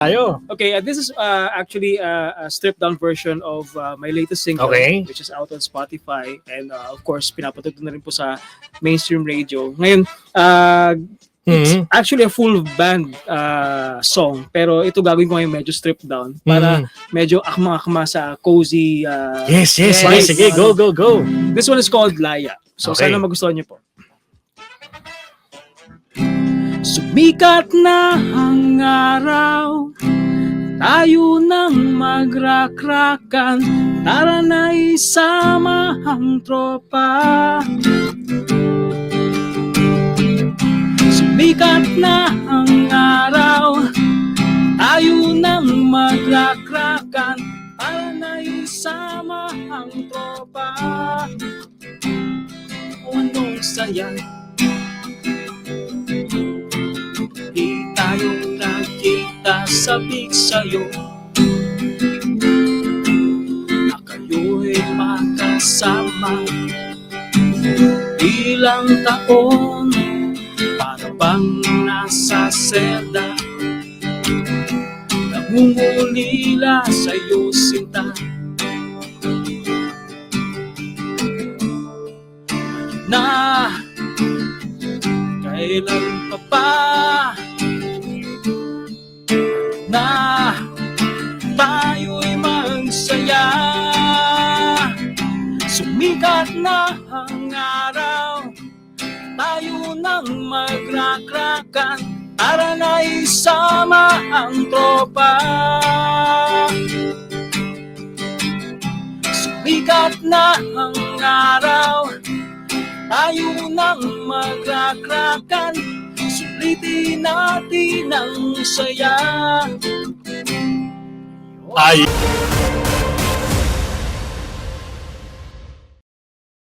Tayo. Okay, this is actually a stripped down version of my latest single, Okay. which is out on Spotify, and of course pinapatuto na rin po sa mainstream radio. Ngayon, it's actually a full band song, pero ito gagawin ko ngayon medyo stripped down para medyo akma-akma sa cozy. Yes. vibe. Sige, go. This one is called Laya. So Okay. sana magustuhan niyo po. Sumikat na ang araw, tayo nang magrakrakan, tara na isama ang tropa. Sumikat na ang araw, tayo nang magrakrakan, tara na isama ang tropa. O anong saya, di tayo nagkita, sabik sa'yo na kayo'y makasama. Ilang taon, para bang nasa selda, nangungulila sa'yo sinta. Na kailan pa ba na tayo'y magsaya? Sumikat na ang araw, tayo nang magrakrakan, tara na isama ang tropa. Sumikat na ang araw, tayo nang magrakrakan, sulitin natin ang saya. Ay.